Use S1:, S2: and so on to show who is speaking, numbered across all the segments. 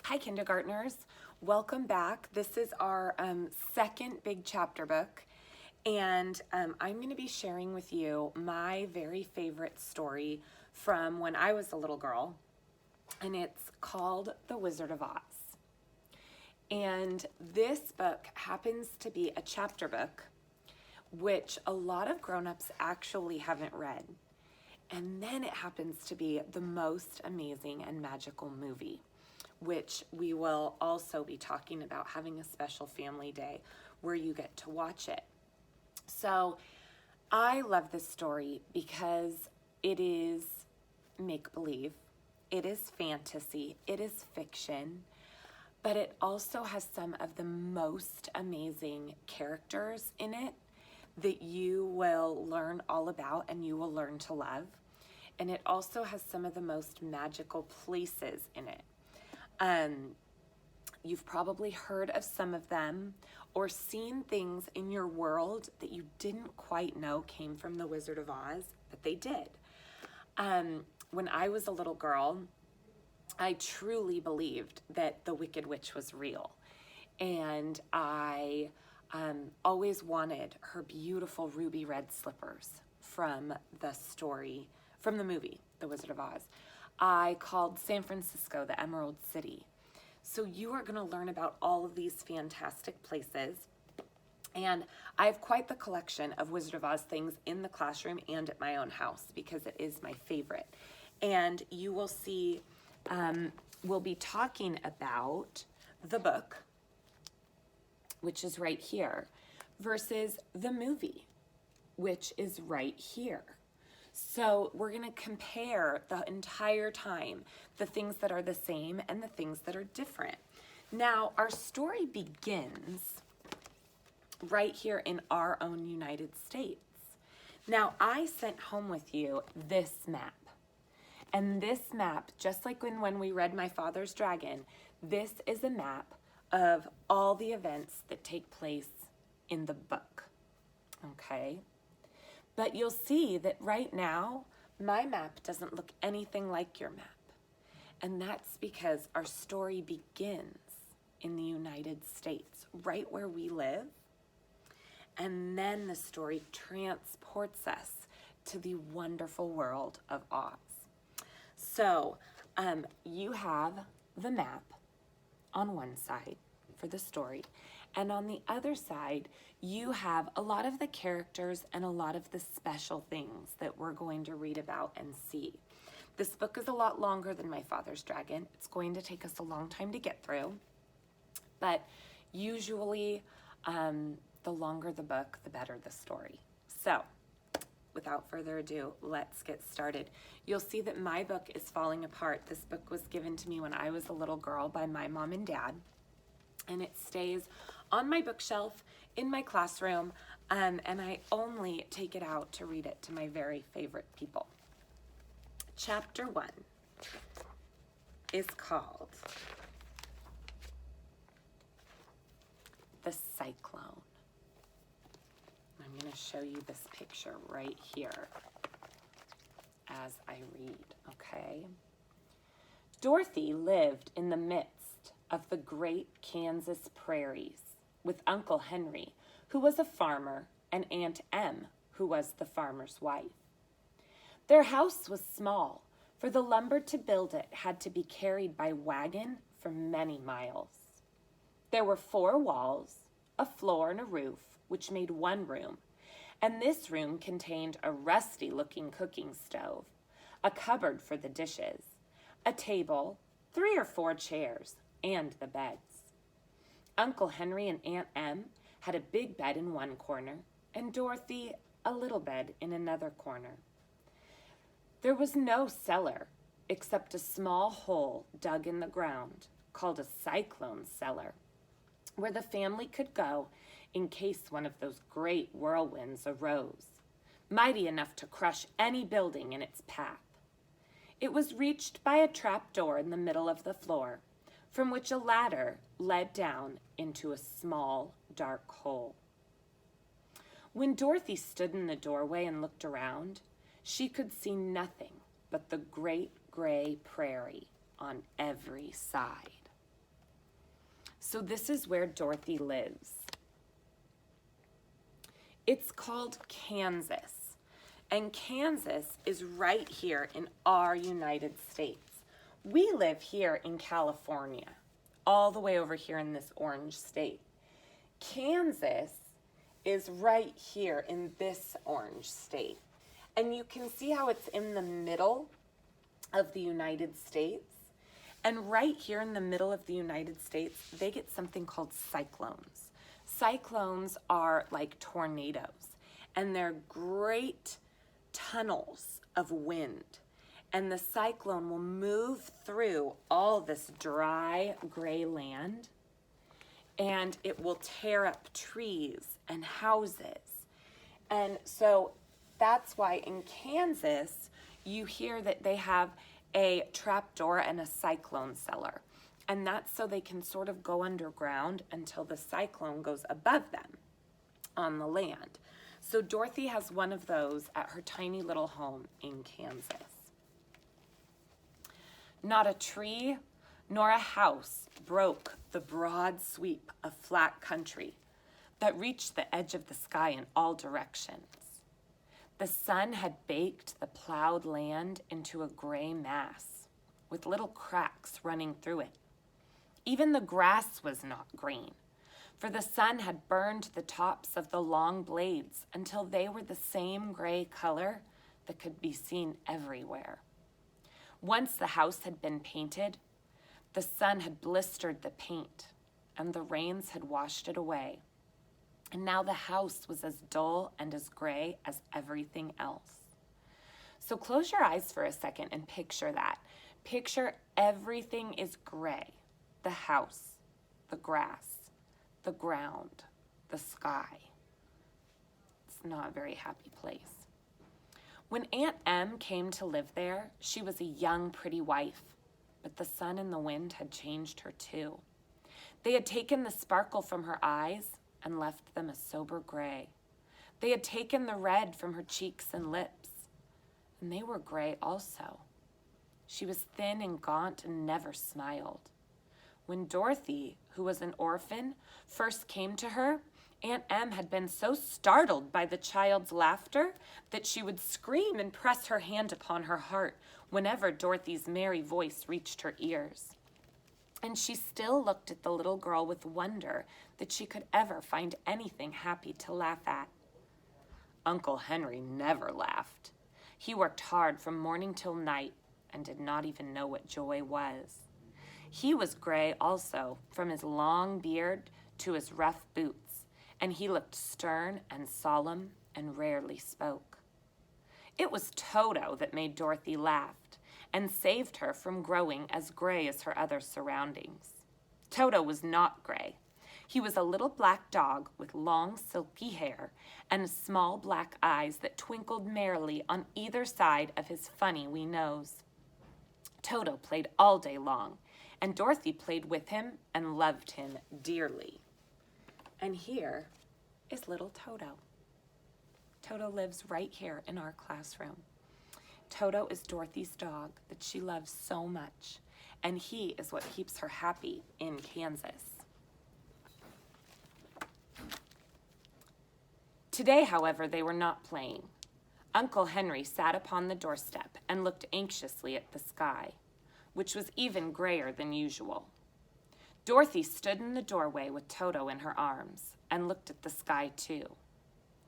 S1: Hi, kindergartners. Welcome back. This is our second big chapter book, and I'm going to be sharing with you my very favorite story from when I was a little girl, and it's called The Wizard of Oz. And this book happens to be a chapter book, which a lot of grown-ups actually haven't read. And then it happens to be the most amazing and magical movie, which we will also be talking about having a special family day where you get to watch it. So I love this story because it is make-believe, it is fantasy, it is fiction, but it also has some of the most amazing characters in it that you will learn all about and you will learn to love. And it also has some of the most magical places in it. You've probably heard of some of them or seen things in your world that you didn't quite know came from the Wizard of Oz, but they did. When I was a little girl, I truly believed that the Wicked Witch was real. And I always wanted her beautiful ruby red slippers from the story, from the movie, The Wizard of Oz. I called San Francisco the Emerald City. So you are going to learn about all of these fantastic places. And I have quite the collection of Wizard of Oz things in the classroom and at my own house because it is my favorite. And you will see, we'll be talking about the book, which is right here, versus the movie, which is right here. So we're going to compare the entire time the things that are the same and the things that are different. Now, our story begins right here in our own United States. Now, I sent home with you this map. And this map, just like when we read My Father's Dragon, this is a map of all the events that take place in the book. Okay? But you'll see that right now, my map doesn't look anything like your map. And that's because our story begins in the United States, right where we live. And then the story transports us to the wonderful world of Oz. So you have the map on one side for the story. And on the other side, you have a lot of the characters and a lot of the special things that we're going to read about and see. This book is a lot longer than My Father's Dragon. It's going to take us a long time to get through. But usually, the longer the book, the better the story. So, without further ado, let's get started. You'll see that my book is falling apart. This book was given to me when I was a little girl by my mom and dad. And it stays on my bookshelf in my classroom, and I only take it out to read it to my very favorite people. Chapter 1 is called The Cyclone. I'm going to show you this picture right here as I read, okay? Dorothy lived in the midst of the great Kansas prairies with Uncle Henry, who was a farmer, and Aunt Em, who was the farmer's wife. Their house was small, for the lumber to build it had to be carried by wagon for many miles. There were 4 walls, a floor, and a roof, which made one room, and this room contained a rusty-looking cooking stove, a cupboard for the dishes, a table, 3 or 4 chairs, and the beds. Uncle Henry and Aunt Em had a big bed in one corner, and Dorothy a little bed in another corner. There was no cellar except a small hole dug in the ground called a cyclone cellar, where the family could go in case one of those great whirlwinds arose, mighty enough to crush any building in its path. It was reached by a trap door in the middle of the floor, from which a ladder led down into a small, dark hole. When Dorothy stood in the doorway and looked around, she could see nothing but the great gray prairie on every side. So this is where Dorothy lives. It's called Kansas, and Kansas is right here in our United States. We live here in California, all the way over here in this orange state. Kansas is right here in this orange state. And you can see how it's in the middle of the United States. And right here in the middle of the United States, they get something called cyclones. Cyclones are like tornadoes, and they're great tunnels of wind. And the cyclone will move through all this dry, gray land, and it will tear up trees and houses. And so that's why in Kansas, you hear that they have a trapdoor and a cyclone cellar. And that's so they can sort of go underground until the cyclone goes above them on the land. So Dorothy has one of those at her tiny little home in Kansas. Not a tree nor a house broke the broad sweep of flat country that reached the edge of the sky in all directions. The sun had baked the plowed land into a gray mass with little cracks running through it. Even the grass was not green, for the sun had burned the tops of the long blades until they were the same gray color that could be seen everywhere. Once the house had been painted, the sun had blistered the paint, and the rains had washed it away. And now the house was as dull and as gray as everything else. So close your eyes for a second and picture that. Picture everything is gray. The house, the grass, the ground, the sky. It's not a very happy place. When Aunt Em came to live there, she was a young, pretty wife, but the sun and the wind had changed her too. They had taken the sparkle from her eyes and left them a sober gray. They had taken the red from her cheeks and lips, and they were gray also. She was thin and gaunt and never smiled. When Dorothy, who was an orphan, first came to her, Aunt Em had been so startled by the child's laughter that she would scream and press her hand upon her heart whenever Dorothy's merry voice reached her ears. And she still looked at the little girl with wonder that she could ever find anything happy to laugh at. Uncle Henry never laughed. He worked hard from morning till night and did not even know what joy was. He was gray also, from his long beard to his rough boots, and he looked stern and solemn and rarely spoke. It was Toto that made Dorothy laugh and saved her from growing as gray as her other surroundings. Toto was not gray. He was a little black dog with long silky hair and small black eyes that twinkled merrily on either side of his funny wee nose. Toto played all day long, and Dorothy played with him and loved him dearly. And here is little Toto. Toto lives right here in our classroom. Toto is Dorothy's dog that she loves so much, and he is what keeps her happy in Kansas. Today, however, they were not playing. Uncle Henry sat upon the doorstep and looked anxiously at the sky, which was even grayer than usual. Dorothy stood in the doorway with Toto in her arms and looked at the sky too.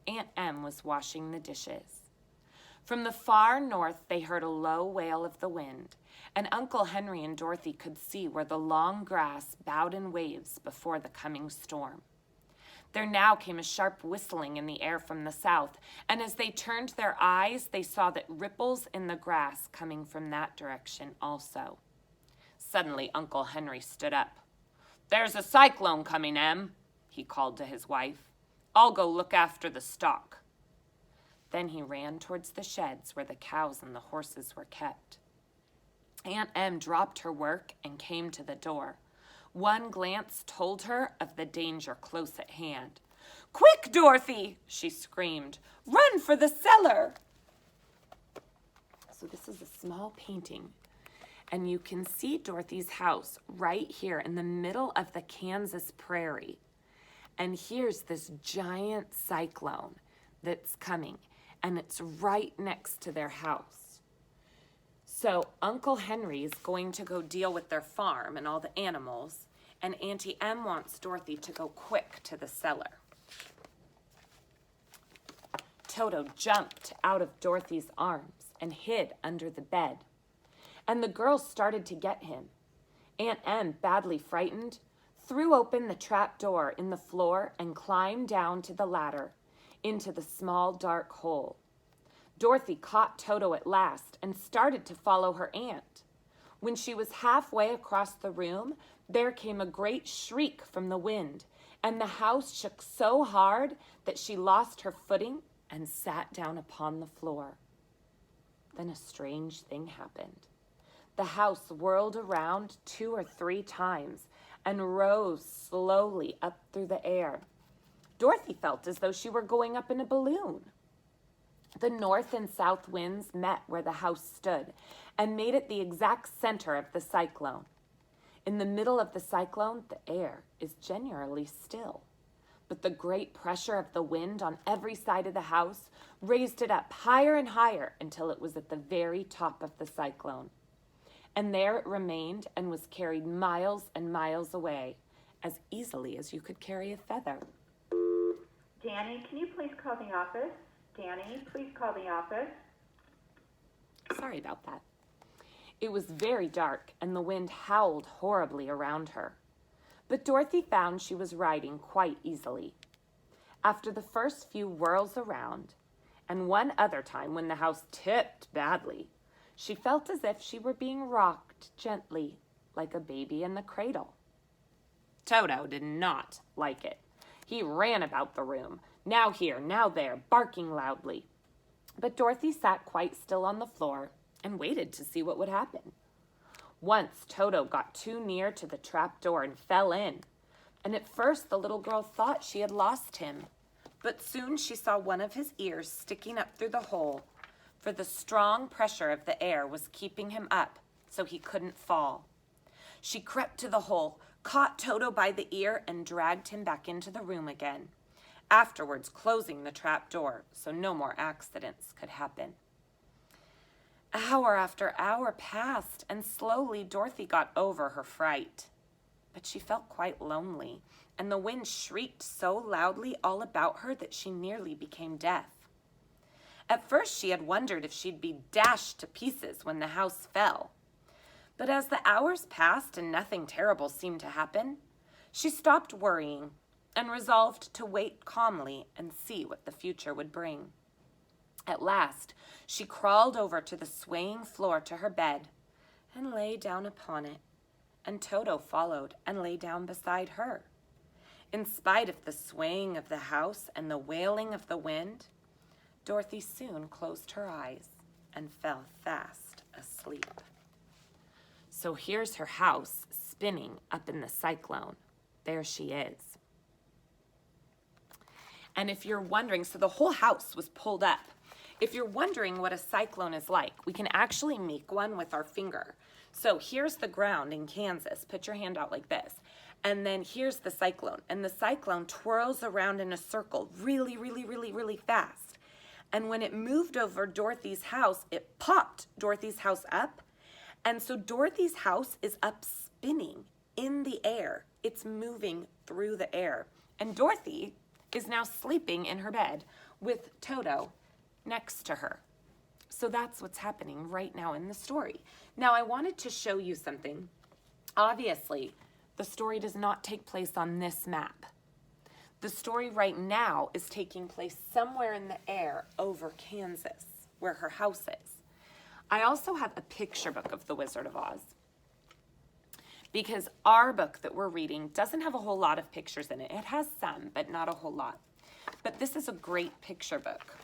S1: Aunt Em was washing the dishes. From the far north, they heard a low wail of the wind, and Uncle Henry and Dorothy could see where the long grass bowed in waves before the coming storm. There now came a sharp whistling in the air from the south, and as they turned their eyes, they saw that ripples in the grass coming from that direction also. Suddenly, Uncle Henry stood up. "There's a cyclone coming, Em," he called to his wife. "I'll go look after the stock." Then he ran towards the sheds where the cows and the horses were kept. Aunt Em dropped her work and came to the door. One glance told her of the danger close at hand. "Quick, Dorothy!" she screamed. "Run for the cellar!" So this is a small painting. And you can see Dorothy's house right here in the middle of the Kansas prairie. And here's this giant cyclone that's coming, and it's right next to their house. So Uncle Henry's going to go deal with their farm and all the animals, and Auntie Em wants Dorothy to go quick to the cellar. Toto jumped out of Dorothy's arms and hid under the bed. And the girls started to get him. Aunt Em, badly frightened, threw open the trap door in the floor and climbed down to the ladder into the small dark hole. Dorothy caught Toto at last and started to follow her aunt. When she was halfway across the room, there came a great shriek from the wind, and the house shook so hard that she lost her footing and sat down upon the floor. Then a strange thing happened. The house whirled around 2 or 3 times and rose slowly up through the air. Dorothy felt as though she were going up in a balloon. The north and south winds met where the house stood and made it the exact center of the cyclone. In the middle of the cyclone, the air is generally still, but the great pressure of the wind on every side of the house raised it up higher and higher until it was at the very top of the cyclone. And there it remained and was carried miles and miles away, as easily as you could carry a feather.
S2: Danny, can you please call the office? Danny, please call the office.
S1: Sorry about that. It was very dark, and the wind howled horribly around her. But Dorothy found she was riding quite easily. After the first few whirls around, and one other time when the house tipped badly, she felt as if she were being rocked gently, like a baby in the cradle. Toto did not like it. He ran about the room, now here, now there, barking loudly. But Dorothy sat quite still on the floor and waited to see what would happen. Once Toto got too near to the trap door and fell in, and at first the little girl thought she had lost him. But soon she saw one of his ears sticking up through the hole, for the strong pressure of the air was keeping him up so he couldn't fall. She crept to the hole, caught Toto by the ear, and dragged him back into the room again, afterwards closing the trap door so no more accidents could happen. Hour after hour passed, and slowly Dorothy got over her fright. But she felt quite lonely, and the wind shrieked so loudly all about her that she nearly became deaf. At first she had wondered if she'd be dashed to pieces when the house fell. But as the hours passed and nothing terrible seemed to happen, she stopped worrying and resolved to wait calmly and see what the future would bring. At last, she crawled over to the swaying floor to her bed and lay down upon it, and Toto followed and lay down beside her. In spite of the swaying of the house and the wailing of the wind, Dorothy soon closed her eyes and fell fast asleep. So here's her house spinning up in the cyclone. There she is. And if you're wondering, so the whole house was pulled up. If you're wondering what a cyclone is like, we can actually make one with our finger. So here's the ground in Kansas. Put your hand out like this. And then here's the cyclone. And the cyclone twirls around in a circle really, really, really, really fast. And when it moved over Dorothy's house, it popped Dorothy's house up. And so Dorothy's house is up spinning in the air. It's moving through the air. And Dorothy is now sleeping in her bed with Toto next to her. So that's what's happening right now in the story. Now I wanted to show you something. Obviously, the story does not take place on this map. The story right now is taking place somewhere in the air over Kansas, where her house is. I also have a picture book of The Wizard of Oz, because our book that we're reading doesn't have a whole lot of pictures in it. It has some, but not a whole lot. But this is a great picture book,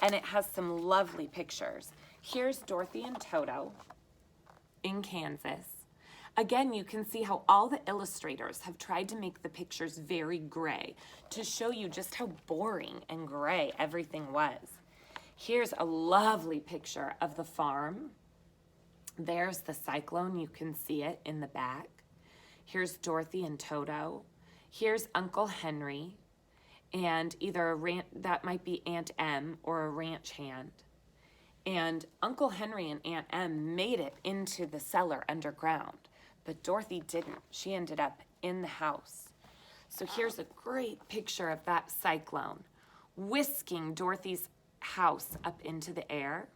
S1: and it has some lovely pictures. Here's Dorothy and Toto in Kansas. Again, you can see how all the illustrators have tried to make the pictures very gray to show you just how boring and gray everything was. Here's a lovely picture of the farm. There's the cyclone. You can see it in the back. Here's Dorothy and Toto. Here's Uncle Henry, and either that might be Aunt Em or a ranch hand. And Uncle Henry and Aunt Em made it into the cellar underground, but Dorothy didn't. She ended up in the house. So here's a great picture of that cyclone whisking Dorothy's house up into the air.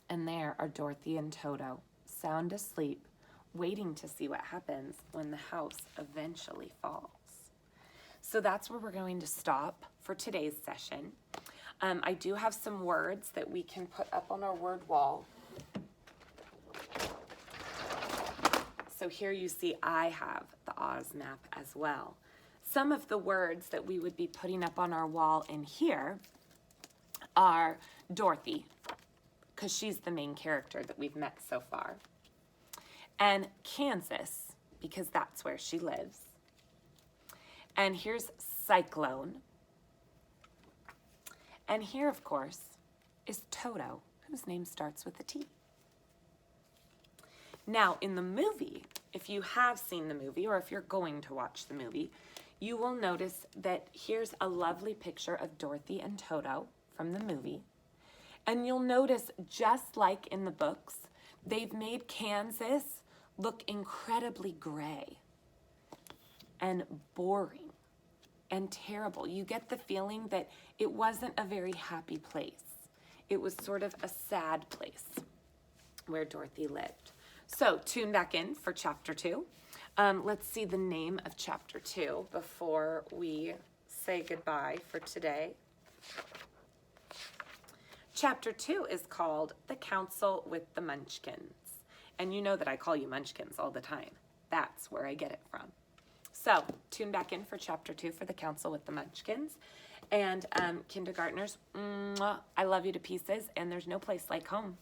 S1: And there are Dorothy and Toto, sound asleep, waiting to see what happens when the house eventually falls. So that's where we're going to stop for today's session. I do have some words that we can put up on our word wall. So here you see I have the Oz map as well. Some of the words that we would be putting up on our wall in here are Dorothy, because she's the main character that we've met so far. And Kansas, because that's where she lives. And here's cyclone. And here, of course, is Toto, whose name starts with a T. Now, in the movie, if you have seen the movie or if you're going to watch the movie, you will notice that here's a lovely picture of Dorothy and Toto from the movie. And you'll notice, just like in the books, they've made Kansas look incredibly gray and boring and terrible. You get the feeling that it wasn't a very happy place. It was sort of a sad place where Dorothy lived. So tune back in for chapter 2. Let's see the name of chapter 2 before we say goodbye for today. Chapter 2 is called The Council with the Munchkins. And you know that I call you Munchkins all the time. That's where I get it from. So tune back in for chapter 2 for The Council with the Munchkins. And kindergartners, I love you to pieces, and there's no place like home.